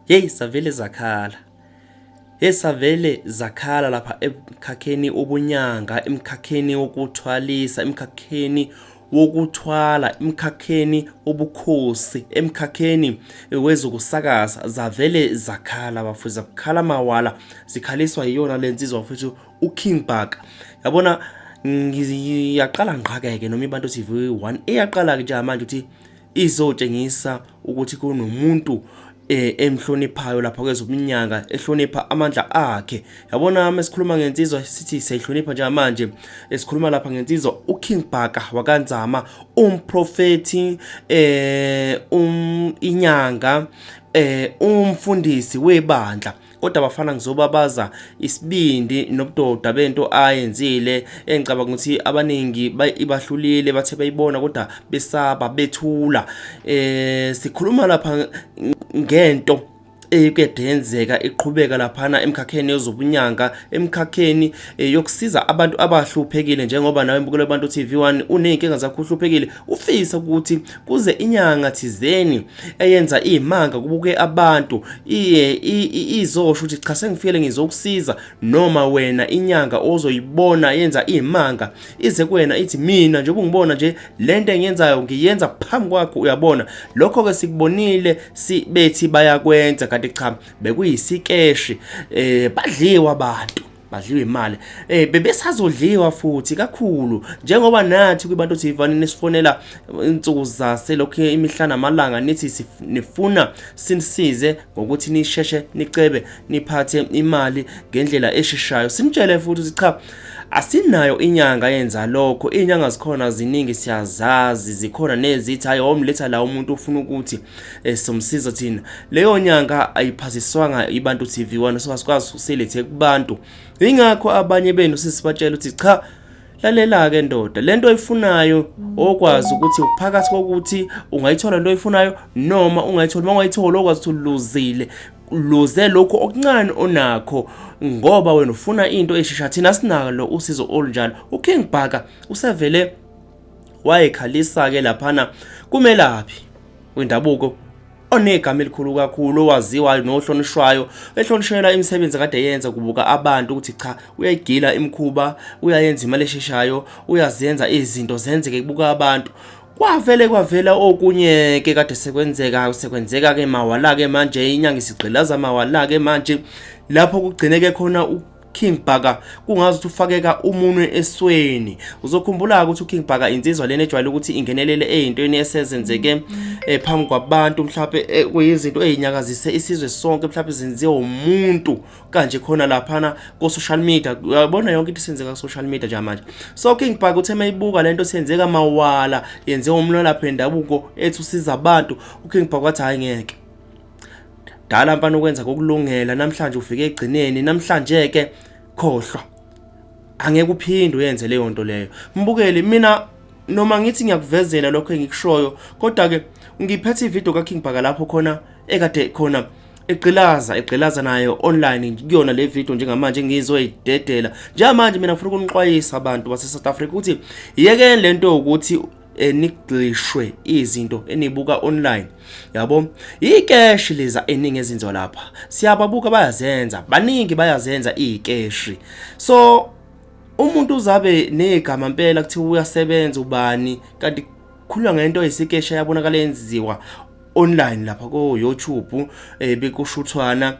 Hey savele zakhala. Savele zakhala lapha emkhakheni obunyanga, emkhakheni wokuthwalisa, emkhakheni wokuthwala, emkhakheni obukhosi, emkhakheni wezokusakaza zavele zakhala bafowethu, zakhala mawala, zikhaliswa yiyona lensizwa bafowethu uKing Bhaka. Yabona ngiyaqala ngiqhakeke noma iBantu TV 1 iyaqala nje manje ukuthi izotshengisa ukuthi kunomuntu emhloniphayo lapha kwezobunyanga, ehlonipha amandla akhe. Yabona masikhuluma ngensizwa sithi siyahlonipha nje manje, esikhuluma lapha ngensizwa uKing Bhaka wakanzama, umprofeti, inyanga, umfundisi webandla. Kodwa bafana ngizobabaza isibindi nobudoda bento ayenzile, engicabanga ukuthi abaningi ibahlulile bathe bayibona kodwa besaba bethula. Sikhuluma lapha ngento ekade yenzeka iqhubeka laphana emkhakheni yezobunyanga, emkhakheni yokusiza abantu abahluphekile. Njengoba nawe mbukelo weBantu TV 1 uneyinkinga zakho, uhluphekile, ufisa ukuthi kuze inyanga thizeni eyenza imanga kubuke abantu izosho ukuthi cha sengifikele ngizokusiza, noma wena inyanga ozoyibona yenza imanga ize kuwena ithi mina nje ungibona nje lento engiyenzayo ngiyenza phambi kwakho, uyabona lokho ke sikubonile bethi bayakwenza kanti cha bekuyisikeshi. Badliwa abantu, badliwa imali, bebesazodliwa futhi kakhulu, njengoba nathi kwiBantu TV 1 nisifonela insuku zaselokhu imihlana amalanga nithi nifuna sinisize ngokuthi nisheshe nicebe niphathe imali ngendlela esheshayo. Sinitshele futhi ukuthi cha asinayo inyanga yenza lokho. Inyanga zikhona ziningi siyazazi, zikhona nezithi hayi omletha la umuntu ufuna ukuthi somsiza thina. Leyo nyanga ayiphasiswanga iBantu TV 1, sikwazi uselethe kubantu. Ingakho abanye benu sisibatshela ukuthi cha lalela ke ndoda, lento oyifunayo okwazi ukuthi uphakathi kokuthi ungayithola lento oyifunayo noma ungayithola. Mangayithola okwazi ukuthi uluzile, luze lokho okuncane onakho, ngoba wena ufuna into eshesha. Thina sinalo usizo olunjalo. uKing Bhaka usevele wayekhalisa ke laphana kumelaphi wendabuko onegama elikhulu kakhulu, owaziwayo nohlonishwayo, ehlonishela imisebenzi kade yenza kubuka abantu ukuthi cha uyayigila imkhuba, uyayenza imali esheshayo, uyazenza izinto zenzeke kubuka abantu. Kwavela okunye ke kade sekwenzeka ke mawala ke manje, inyanga isigqilaza mawala ke manje, lapho kugcineke khona uKing Bhaka kungazi ukuthi ufakeka umunwe esweni. Uzokhumbula ukuthi uKing Bhaka insizwa lena ejwayele ukuthi ingenelele ezintweni esezenzeke phambi kwabantu, mhlawumbe kuyizinto ezinyakazise isizwe sonke, mhlawumbe zenziwe umuntu kanje khona laphana ku social media. Uyabona yonke into isenzeka ku social media nje manje. So uKing Bhaka uthe mayibuka lento senzeka mawala yenziwe umlo lapha endabuko ethi usiza abantu, uKing Bhaka wathi hayi ngeke dala mfana ukwenza kokulungela, namhlanje ufike egcineni, namhlanje ke khohlwa, angeke uphinde uyenze leyo nto leyo. Mbukeli mina noma ngithi ngiyakuvezela lokho engikushoyo, kodwa ke ngiphethe ivideo kaKing Bhaka lapho khona ekade khona egqilaza nayo online kuyona le video njengamanje ngizoyidedela. Njengamanje mina ngifuna ukunixwayisa abantu base South Africa ukuthi yekeni lento ukuthi nigxishwe izinto enibuka online. Yabo ikeshi leza eningi ezinzo lapha siyababuka bayazenza, baningi bayazenza ikeshi. So umuntu uzabe negama impela kuthi uyasebenza ubani, kanti khulwa ngento eyisikeshi yabonakala yenziwa online lapha ko YouTube, bekushuthwana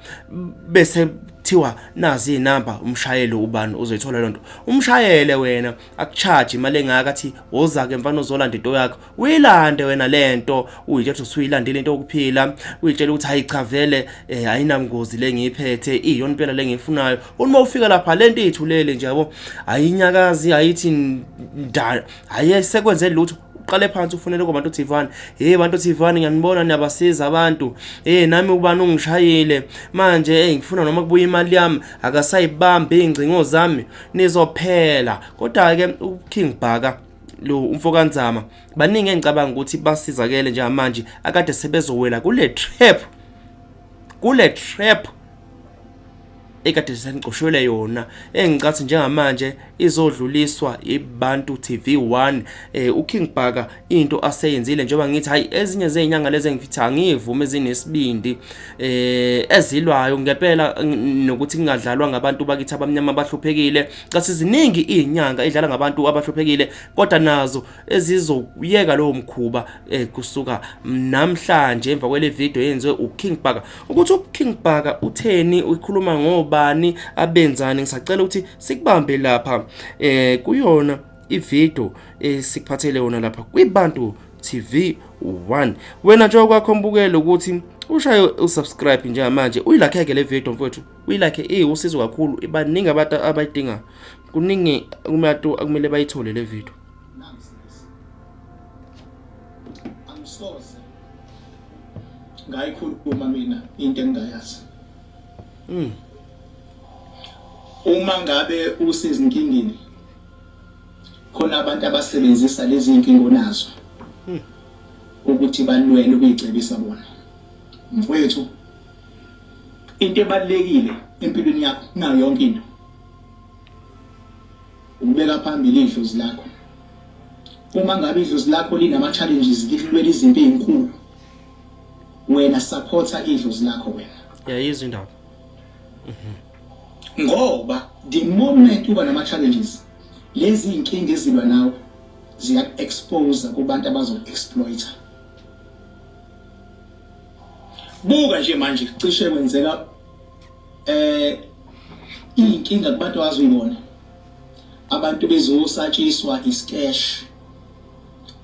bese thiwa nazi inamba umshayeli ubani uzoyithola lonto. Umshayele wena akucharge imali engaka, athi woza ke mfana uzolanda into yakho, uyilande wena lento, uyithethe usuyilandile into yokuphila, uyitshela ukuthi hayi cha vele ayinamngozi lengiyiphethe, iyona impela lengiyifunayo. Uma ufika lapha lento ithulele nje yabo, ayinyakazi, ayithi hayi sekwenze lutho. Qale phansi ufunele kuBantu TV 1, Bantu TV 1 ngiyanibona niyabasiza abantu, nami ubani ungishayile manje, ngifuna noma kubuya imali yami akasayibambe ingcingo zami nizophela. Kodwa ke uKing Bhaka lo umfokanzama baningi engicabanga ukuthi basizakele nje manje, akade sebezowela kule trap ekade seniqoshwele yona engicathi njengamanje izodluliswa iBantu TV1. uKing Bhaka into aseyenzile njengoba ngithi hayi ezinye zezinyanga lezi engifithi angivume ezinesibindi ezilwayo ngempela nokuthi kungadlalwa ngabantu bakithi abamnyama abahluphekile. Cathi ziningi izinyanga edlala ngabantu abahluphekile kodwa nazo ezizokuyeka lowo mkhuba kusuka namhlanje emva kwele video yenziwe uKing Bhaka. Ukuthi uKing Bhaka utheni, ukhuluma ngobani, abenzani, ngisacela ukuthi sikubambe lapha kuyona ivideo sikuphathele yona lapha kwiBantu TV1. Wena nje okwakho mbukele ukuthi ushaye usubscribe njengamanje, uyilike le video mfowethu, uyilike usizo kakhulu, ibaningi abantu abayidinga, kuningi umuntu akumele bayithole le video. Angisoze ngayikhuluma mina into engayazi. Uma ngabe usezinkingeni khona abantu abasebenzisa lezi inkingo nazo ukuthi balwele ukuyicebisa bona. Mfowethu, into ebalekile empilweni yakho nayo yonke into ubeka phambili idlozi lakho. Uma ngabe idlozi lakho linama challenges lilwela izinto ezinkulu, wena supporta idlozi lakho wena. Yizwe indaba. Ngoba the moment uba nama challenges, lezi inkinga ezilwa nawe ziya expose kubantu abazo-exploiter. Buka nje manje cishe kwenzeka inkinga kubantu abazuyibona, abantu bezosatshiswa iscash.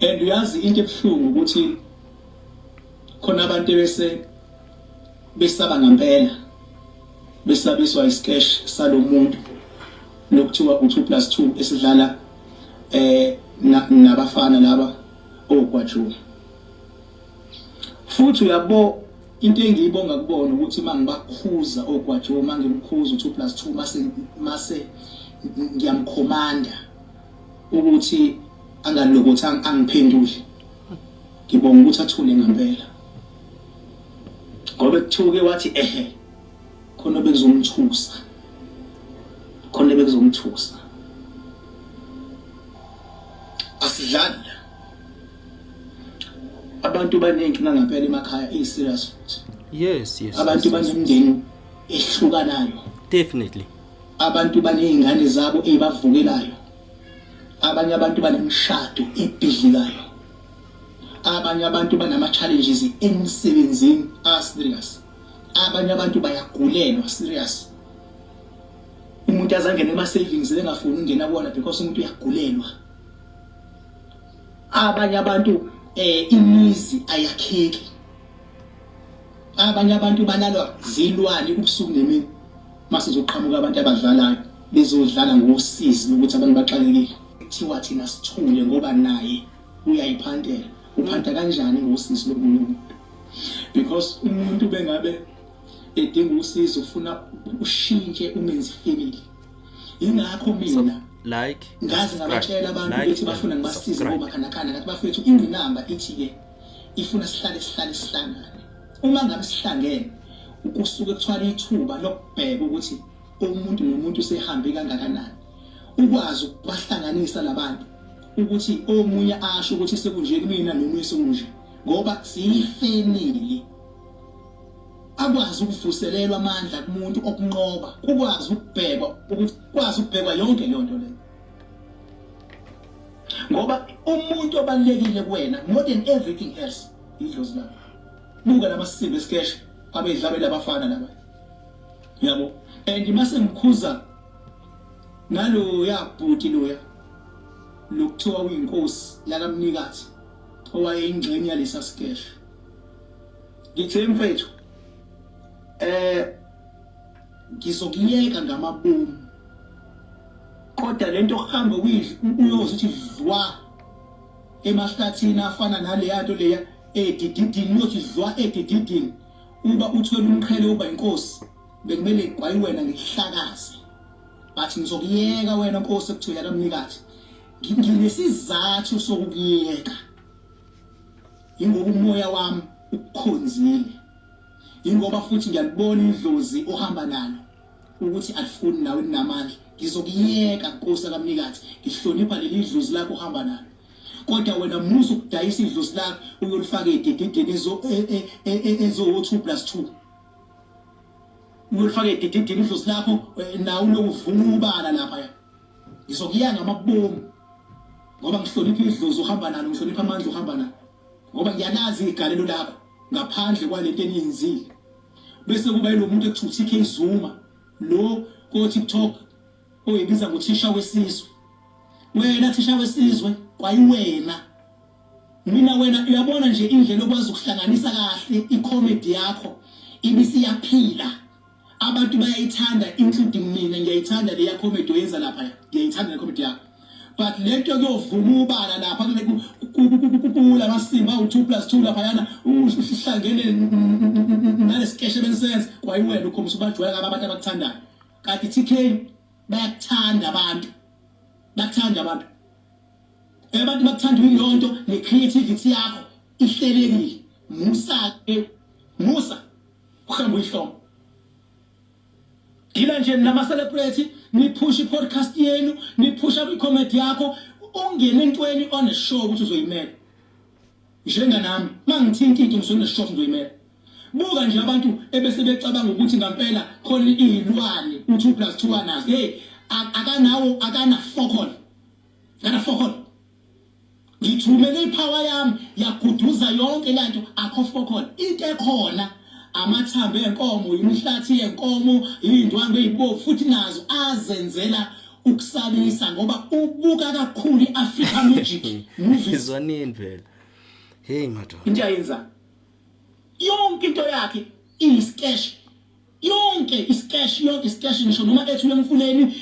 And uyazi into ebuhlungu ukuthi khona abantu bese besaba ngempela, besabiswa iscash salomuntu lokuthiwa u2+2 esidlala nabafana laba ogwajuma. Futhi uyabo into engiyibonga kubona ukuthi mangibakhuza ogwajuma, ngimkhuza u2+2 mase ngiyamkhomanda ukuthi angalokothi angiphendule, ngibonga ukuthi athule ngempela. Ngoba kuthuke wathi khona bekuzomthusa, khona bekuzomthusa. Asidlali abantu baningi ngempela emakhaya serious futhi. Yes. Abantu banemndeni ehlukanayo. Definitely. Abantu banezingane zabo ezibavukelayo. Abanye abantu banemshado ebhidlikayo. Abanye abantu banama challenges emsebenzini serious. Abanye abantu bayagulelwa serious. Umuntu azangene ema savings engafuni ungena kuona because umuntu uyagulelwa. Abanye abantu imizi ayakheki. Abanye abantu banalwa zilwane ubusuku nemini. Mase zoqhamuka abantu abadlalayo bezodlala ngosizi ukuthi abantu baxakekile. Kuthiwa thina sithule ngoba naye uyayiphandela. Uphanda kanjani ngosizi lomuntu? Because umuntu bengabe edinga usizo ufuna ushintshe umenzi family. Ingakho mina like ngazi ngabatshela abantu ukuthi bafuna ngibasize ngoba khana ngathi bafethu ingqinamba ithi ke ifuna sihlale sihlangane. Uma ngabe sihlangene ukusuke kuthwala ithuba lokubheka ukuthi umuntu nomuntu sehambe kangakanani, ukwazi ukubahlanganisa labantu ukuthi omunye asho ukuthi sekunje kumina nomunye sekunje, ngoba siyifamily. Akwazi ukuvuselelwa amandla kumuntu okunqoba, ukwazi ukubhekwa ukuthi kwazi ukubhekwa yonke le nto le. Ngoba umuntu obalekile kuwena more than everything else idlozi lakho. Buka lamasiko esikesh abedlabela abafana laba. Yabo. And mase ngikhuza nalo yabhuti loya lokuthiwa uyinkosi lakamnikazi owayeyingxenye yalesa sikesh. Ngithe mfethu ngizokuyeka ngamabomu, kodwa lento ohamba uyozithi dlwa emahlathini afana nale yanto leya edididini, uyothi dlwa edididini uba uthwele umqhele uba inkosi, bekumele kwayi wena ngihlakaze. Bathi ngizokuyeka wena nkosi ekuthiwa yakamnikazi. Nginesizathu sokuyeka, ingoba umoya wami ukukhonzile, ingoba futhi ngiyalibona idlozi ohamba nalo ukuthi alifuni nawe namandla ngizokuyeka Nkosi kaMnikazi ngihlonipha leli dlozi lakho uhamba nalo kodwa wena musu ukudayisa idlozi lakho uyolifaka edididini ezo 2+2 uyolifaka edididini idlozi lakho nawe uyovuma ubala lapha ngizokuyanga amabomu ngoba ngihlonipha idlozi uhamba nalo ngihlonipha amandla uhamba nalo ngoba ngiyalazi igalelo lakho ngaphandle kwalento eniyenzile bese kuba yilo muntu ekuthiwa TK Zuma lo ko TikTok oyibiza ngothisha wesizwe wena thisha wesizwe kwayiwena mina wena uyabona nje indlela okwazi ukuhlanganisa kahle icomedy yakho ibisi yaphila abantu bayayithanda including mina ngiyayithanda le ya comedy oyenza lapha ngiyayithanda le comedy yakho but lento kuyovuma ubala lapha kula masimba u2+2 lapha yana uhlangene nale sketch ebensense kwayiwena ukhombisa ubajwayela abantu abakuthandayo kanti TK bayakuthanda abantu abantu bakuthanda uyonto necreativity yakho ihlelekile Musa uhamba uyihlomo Dila nje nama celebrate ni push podcast yenu ni push i-comedy yakho ungene entweni on a show ukuthi uzoyimela njenga nami mangithinta into ngisona show ngizoyimela buka nje abantu ebese becabanga ukuthi ngempela khona izilwane u2+2 anazo hey akana focus ngithumele ipower yami yaguduza yonke lento akho focus into ekhona amathambo enkomo imihlathi yenkomo indwangu ezibovu futhi nazo azenzela ukusabisa ngoba ubuka kakhulu iAfrica Magic movies izwanini phela hey madoda into ayenza yonke into yakhe isketch yonke isketch ngisho noma ethu yemfuleni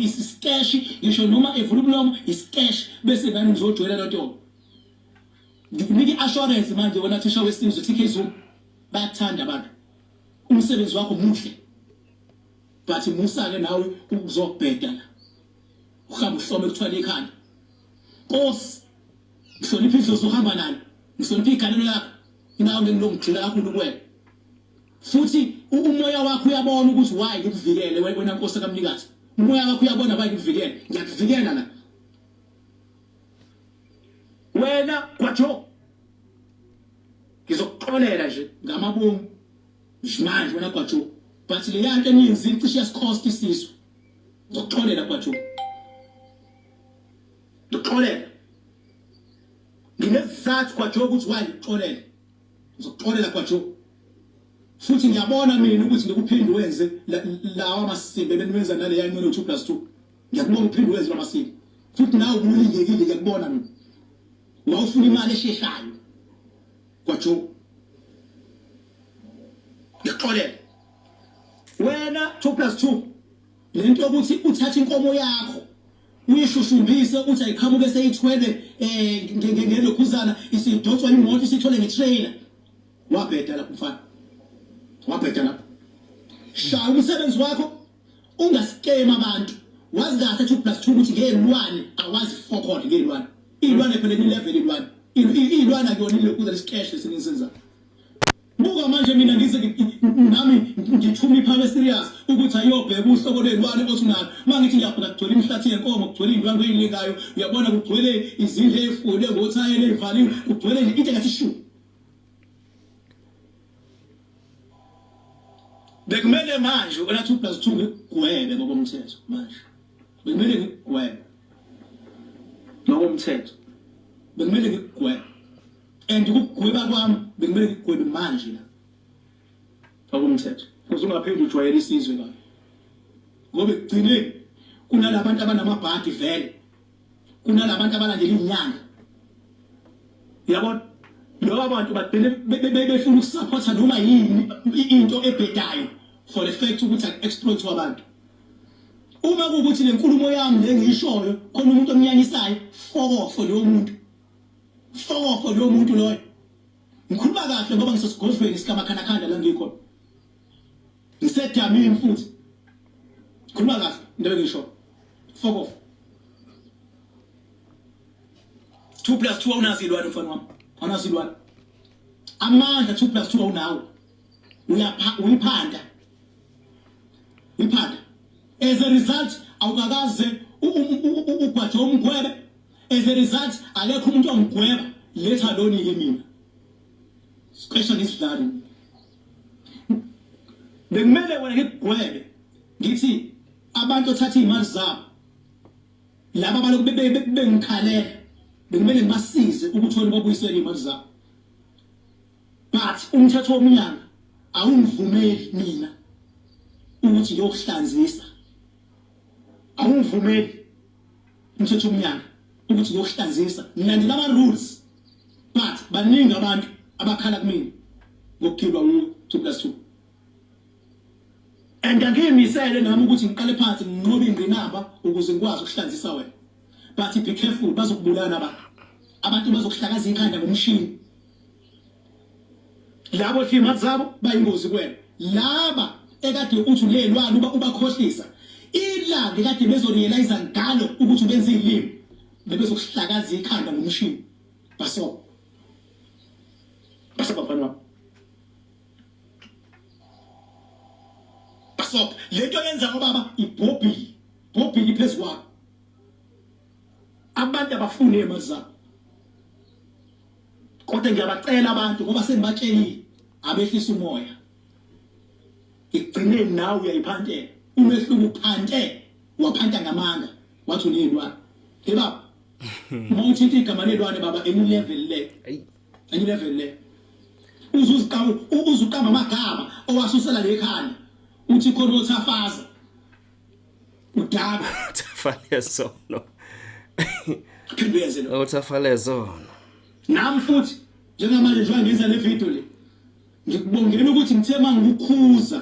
isketch ngisho noma evula umlomo isketch bese ngani ngizojwayela lonto ngikunike assurance manje wona thisha wesizwe TK Zuma bayathanda abantu umsebenzi wakho muhle but Musa ke nawe uzobheda la uhamba uhlome kuthwala ekhanda Nkosi ngihlonipha idlozi uhamba nalo ngihlonipha igalelo lakho inawo ngilongigcina kakhulu kuwena futhi umoya wakho uyabona ukuthi why ngikuvikele wena Nkosi kaMnikazi umoya wakho uyabona why ngikuvikele ngiyakuvikela la wena kwaJo ngizokuxolela nje ngamabomu manje wena kwaJo but le yanto eniyenzile cishe yasikhosta isizwe ngizokuxolela kwaJo ngizokuxolela nginezizathu kwaJo ukuthi why ngikuxolela ngizokuxolela kwaJo futhi ngiyabona mina ukuthi ngikuphinde wenze lawa amasimbe beniwenza nale yanqono 2+2 ngiyakubona uphinde wenze lawa amasimbe futhi nawe ubulingekile ngiyakubona mina wawufuna imali esheshayo kwaJo ngixolela wena 2+2 lento yokuthi uthatha inkomo yakho uyishushumbise uthi ayiqhamuke seyithwele ngelokhuzana isidotswa imoto isithole ngetrailer wabheda lapho mfana wabheda lapho shaya umsebenzi wakho ungaskema abantu wazi kahle 2+2 ukuthi ngelwane awazi focus ngelwane ilwane phela ni level ilwane ilwane akuyona ukuza lesikhesh lesinenzenza buka manje mina ngize nami ngithuma iphame serious ukuthi ayobheka uhlobo lelwane othunalo mangithi ngiyabheka kugcwele imihlathi yenkomo kugcwele indwangu eyilingayo uyabona kugcwele izindle ezifule ngothayele evaliwe kugcwele nje into engathi shu bekumele manje wena 2+2 ngigwebe ngokomthetho manje bekumele ngigwebe ngokomthetho bekumele ngigwebe and ukugweba kwami bekumele ngigwebe manje la ngokomthetho ukuze ungaphinde ujwayele isizwe la ngoba ekugcineni kunalabantu abanamabhadi vele kunalabantu abalandela inyanga yabona lo abantu bagcine befuna ukusupporta noma yini into ebhedayo for the fact ukuthi exploit abantu uma kuukuthi lenkulumo yami engiyishoyo khona umuntu omnyanyisayo fokofo lo muntu loyo ngikhuluma kahle ngoba ngisesigozweni sikamakhanakhanda la ngikhona ngisedamini futhi ngikhuluma kahle into engiyishoyo fokofo 2+2 awunazi ilwane mfana wami awunazi ilwane amandla 2+2 awunawo uyiphanda iphanda. As a result awukakaze ugwaje umgwebe. As a result akekho umuntu ongigweba letha loni ke mina. Question is that bekumele wena ngigwebe ngithi abantu othatha imali zabo laba baloku bengikhalela bekumele ngibasize ukuthi wena babuyisele imali zabo. But umthetho womnyaka awungivumeli mina ukuthi ngiyokuhlanzisa. Awungivumeli umthetho womnyaka ukuthi ngiyokuhlanzisa. Ngilandela ama rules. But baningi abantu abakhala kumina ngokukhilwa u2+2. And angimisele nami ukuthi ngiqale phansi nginqobe ingqinamba ukuze ngikwazi ukuhlanzisa wena. But be careful bazokubulana abantu bazokuhlakaza ikhanda ngomshini. Labo imali zabo bayingozi kuwena. Laba ekade uthi ulelwana ubakhohlisa. Ilanga ekade bezorealize ngalo ukuthi benze ilimi bebezokuhlakaza ikhanda ngomshini. Bafana. So lento yenza baba ibhobhili phezulu. Abantu abafune imali zabo. Kodwa ngiyabacela abantu ngoba sengibatshelile abehlisa umoya. Igcine nawe uyayiphantela. Umehluko uphante waphanta ngamanga wathi unelwana. Hey baba. Mawuthi igama lelwane baba eni level le. Eni level le. Uzukama amagama owasusela lekhanda. Uthi khona uthafaza. Udaba Tafalezo no. Phindeze lo. Utafalezo. Nami futhi njengamanje njengoba ngenza le video le. Ngikubongela ukuthi ngithe mangikukhuza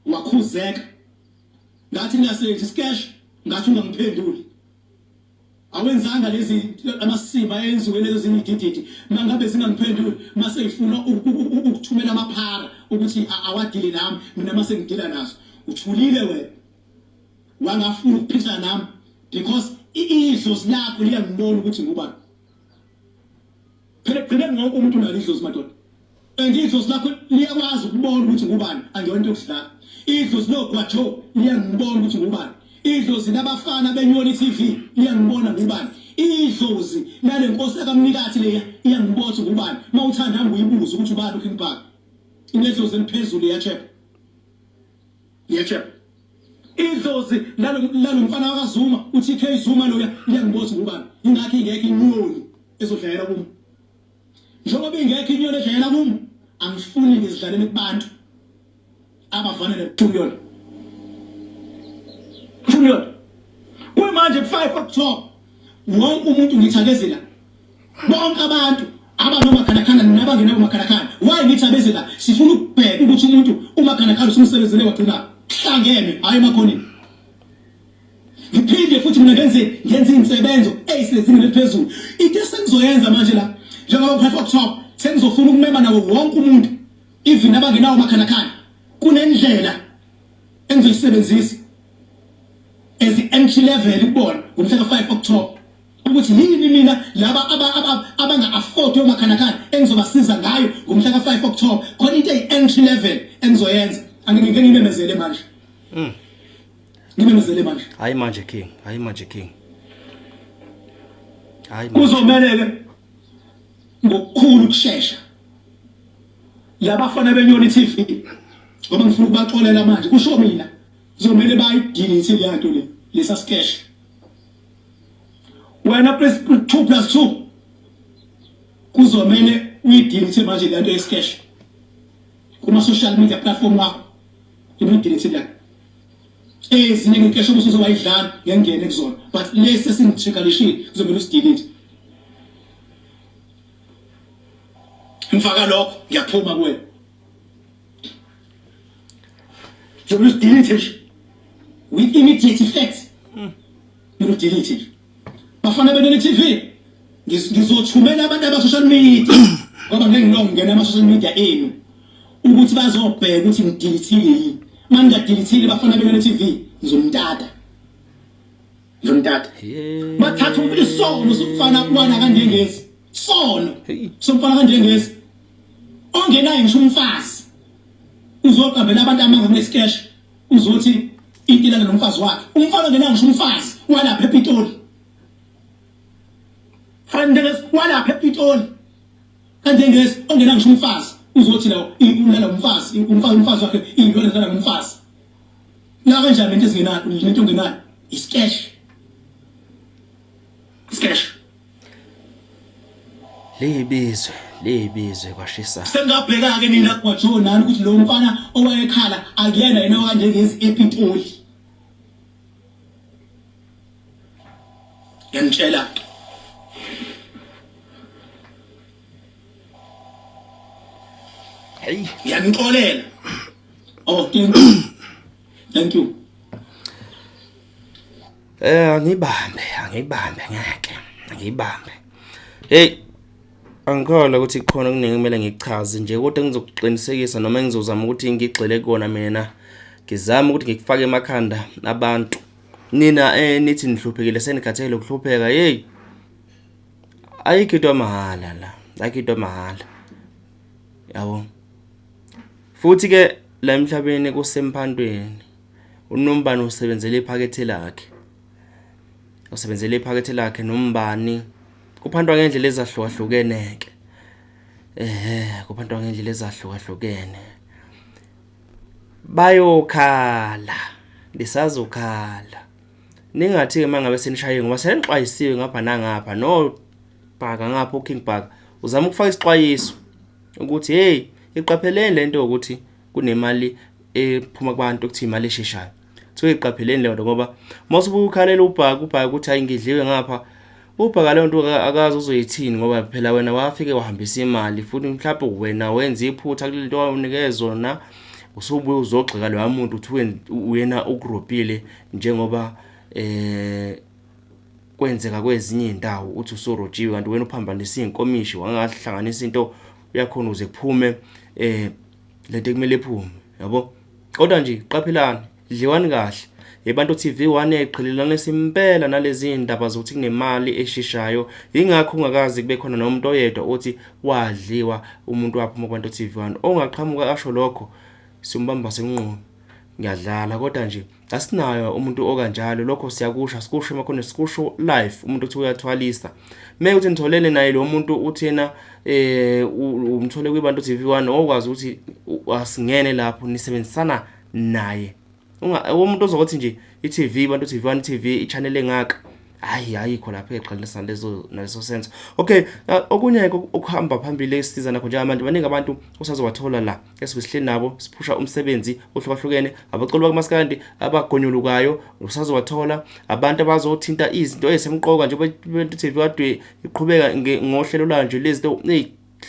wakhuzeka. Ngathi ngiyasethi sketch ngathi ungangiphenduli. Awenzanga lezi amasimba enziwe lezo zinidididi mangabe zingangiphenduli mase ifuna ukuthumela amaphara ukuthi awadile nami mina mase ngidila nazo uthulile wena wangafuna ukuphisa nami because idlozi lakho liyangibona ukuthi ngubani phela wonke umuntu unalo idlozi madoda and idlozi lakho liyakwazi ukubona ukuthi ngubani angiyona into yokudlala idlozi logwajo liyangibona ukuthi ngubani idlozi labafana benyoni TV liyangibona ngubani idlozi nale nkosi akamnikathi leya iyangibotha ngubani mawuthanda hamba uyibuza ukuthi ubani uKing Park inedlozi eliphezulu liyachepha idlozi lalo mfana wakazuma uTK Zuma loya liyangibotha ngubani ingakho ingekho inyoni ezodlalela kumo njengoba ingekho inyoni edlalela kumo angifuni ngizidlalele kubantu abafanele Julian manje 5 October wonke umuntu ngithakezela bonke abantu abanomakhanakana nabangena kumakhanakana why ngithabezela sifuna ukubheka ukuthi umuntu umakhanakana usumsebenzele wagcina hlangene hayi makhonini ngiphinde futhi mina ngenze insebenzo eyisezingeni eliphezulu into esengizoyenza manje la njengoba 5 October sengizofuna ukumema nawo wonke umuntu even abangenawo makhanakana kunendlela engizoyisebenzisa as entry level kubona ngomhla ka5 October ukuthi yini mina laba abanga afford yomakhanakana engizobasiza ngayo ngomhla ka5 October khona into entry level engizoyenza angeke ngimemezele manje ngimemezele manje hayi manje king kuzomeleke ngokukhulu ukusheshsha labafana benyoni TV ngoba ngifuna ukubaxolela manje kusho mina zomele bayidelete leyanto le lesa sketch wena press 2+2 kuzomele uyidelete manje leyanto ye sketch kuma social media platform wakho uyidelete la ezinye ngikesho ukuthi uzobayidlala ngengene kuzona but lesi singithikalishile kuzomele usidelete ngifaka lokho ngiyaphuma kuwe zomele usidelete with immediate effect. You delete it. Bafana benene TV. Ngizothumela abantu aba social media ngoba ngeke ngilongena ama social media enu ukuthi bazobheka ukuthi ngidelethile yini. Manje ngidelethile bafana benene TV ngizomtata. Bathatha isono sokufana kwana kandengezi. Sono. Somfana kandengezi. Ongenayo ngisho umfazi. Uzoqambela abantu amanga kule sketch. Uzothi inkinga nomfazi wakhe umfana ngena ngisho umfazi walapha ePitoli fanele walapha ePitoli kanti ngezi ongena ngisho umfazi uzothi la unala umfazi wakhe ingane zana umfazi la kanjani into ezingenayo into ongenayo iscash libizwe kwashisa sengabheka ke mina kwaJonani ukuthi lo mfana owayekhala akuyena yena kanje ngezi ePitoli yangitshela hey ngiyangixolela oh thank you angibambe ngeke hey angikholwa ukuthi kukhona okuningi kumele ngikuchaze nje kodwa ngizokuqinisekisa noma ngizozama ukuthi ngigxile kona mina ngizama ukuthi ngikufake emakhanda abantu nina nithi nihluphekile senikhathele ukuhlupheka hey ayikho into mahala la yabo futhi ke la emhlabeni kusemphantweni uNombani usebenzele iphakethe lakhe Nombani kuphantwa ngendlela ezahlukahlukene kuphantwa ngendlela ezahlukahlukene bayokhala lisazokhala ningathi ke mangabe senishaye ngoba senixwayisiwe ngapha nangapha no bhaka ngapha uKing Bhaka uzama ukufaka isixwayiso ukuthi hey iqapheleni lento ukuthi kunemali ephuma kubantu ukuthi imali esheshayo so iqapheleni lento ngoba mawusubuka ukhalela uBhaka ukuthi hayi ngidliwe ngapha uBhaka le nto akazi uzoyithini ngoba phela wena wafike wahambisa imali futhi mhlawumbe wena wenza iphutha kule nto owunikezwe na usubuye uzogxeka lo muntu uthi uyena ugrupile njengoba kwenzeka kwezinye indawo uthi usorojiwe kanti wena uphambanisa inkomishi wangahlanganisa into yakhona uze kuphume lento kumele iphume yabo kodwa nje qaphelani dliwani kahle eBantu TV1 eqhelelana simpela nalezi indaba zokuthi kunemali esheshayo ingakho ungakazi kube khona nomuntu oyedwa othi wadliwa umuntu waphuma kuBantu TV1 ongaqhamuka asho lokho simbamba senqomo ngiyadlala kodwa nje asinayo umuntu okanjalo lokho sikusho emakhona sikusho live umuntu uthi uyathwalisa mekuthi nitholele naye lo muntu uthi yena umthole kuBantu TV1 okwazi ukuthi asingene lapho nisebenzisana naye umuntu ozokuthi nje iTV Bantu TV1 TV ichannel engaka hayi ayikho lapha eqhalinisa naleso sense okay okunye okuhamba phambili esisiza nakho nje abantu baningi abantu usazowathola la esihleli nabo siphusha umsebenzi ohlukahlukene abaculi bakaMaskandi abagonyulukayo usazowathola abantu abazothinta izinto ezisemqoka nje Bantu TV kade iqhubeka ngohlelo lanje lezi zinto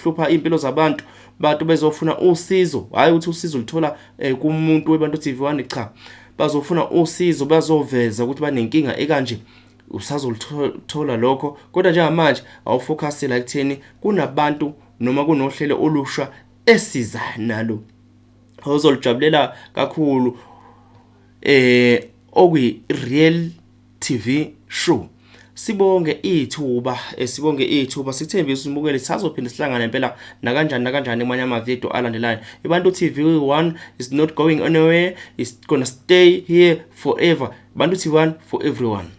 hlupha impilo zabantu bantu bezofuna usizo hayi ukuthi usizo lithola kumuntu weBantu TV1 cha bazofuna usizo bazoveza ukuthi banenkinga ekanje usazolithola lokho kodwa njengamanje awufocus la ekutheni kunabantu noma kunohlelo olusha esiza nalo ozolijabulela kakhulu okuyi Real TV show sibonge ithuba sithembisa usimukele sizophinda sihlangana impela nakanjani emanye ama video alandelayo iBantu TV1 is not going anywhere, it's gonna stay here forever. Bantu TV1 for everyone.